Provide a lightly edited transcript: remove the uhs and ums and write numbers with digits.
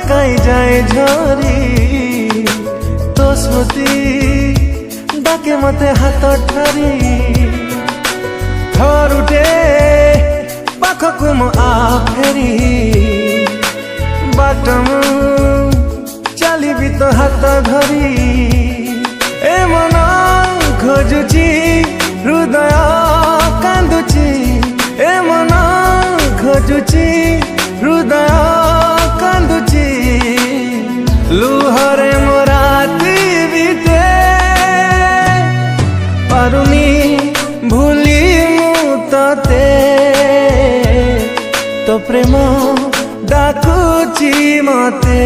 पकाई जाए झरी तो स्मृति डाके मते हाथ ठारी घर उठे पाखकु म आ फेरी बाटमु चलिबी तो हाथ धरी ए मन खोजुची हृदय कांदुची ए मन खोजुची हृदय कांदुची लुहरे मोराती बीते पारुनी भूली मु तते तो प्रेम डाकुची मते।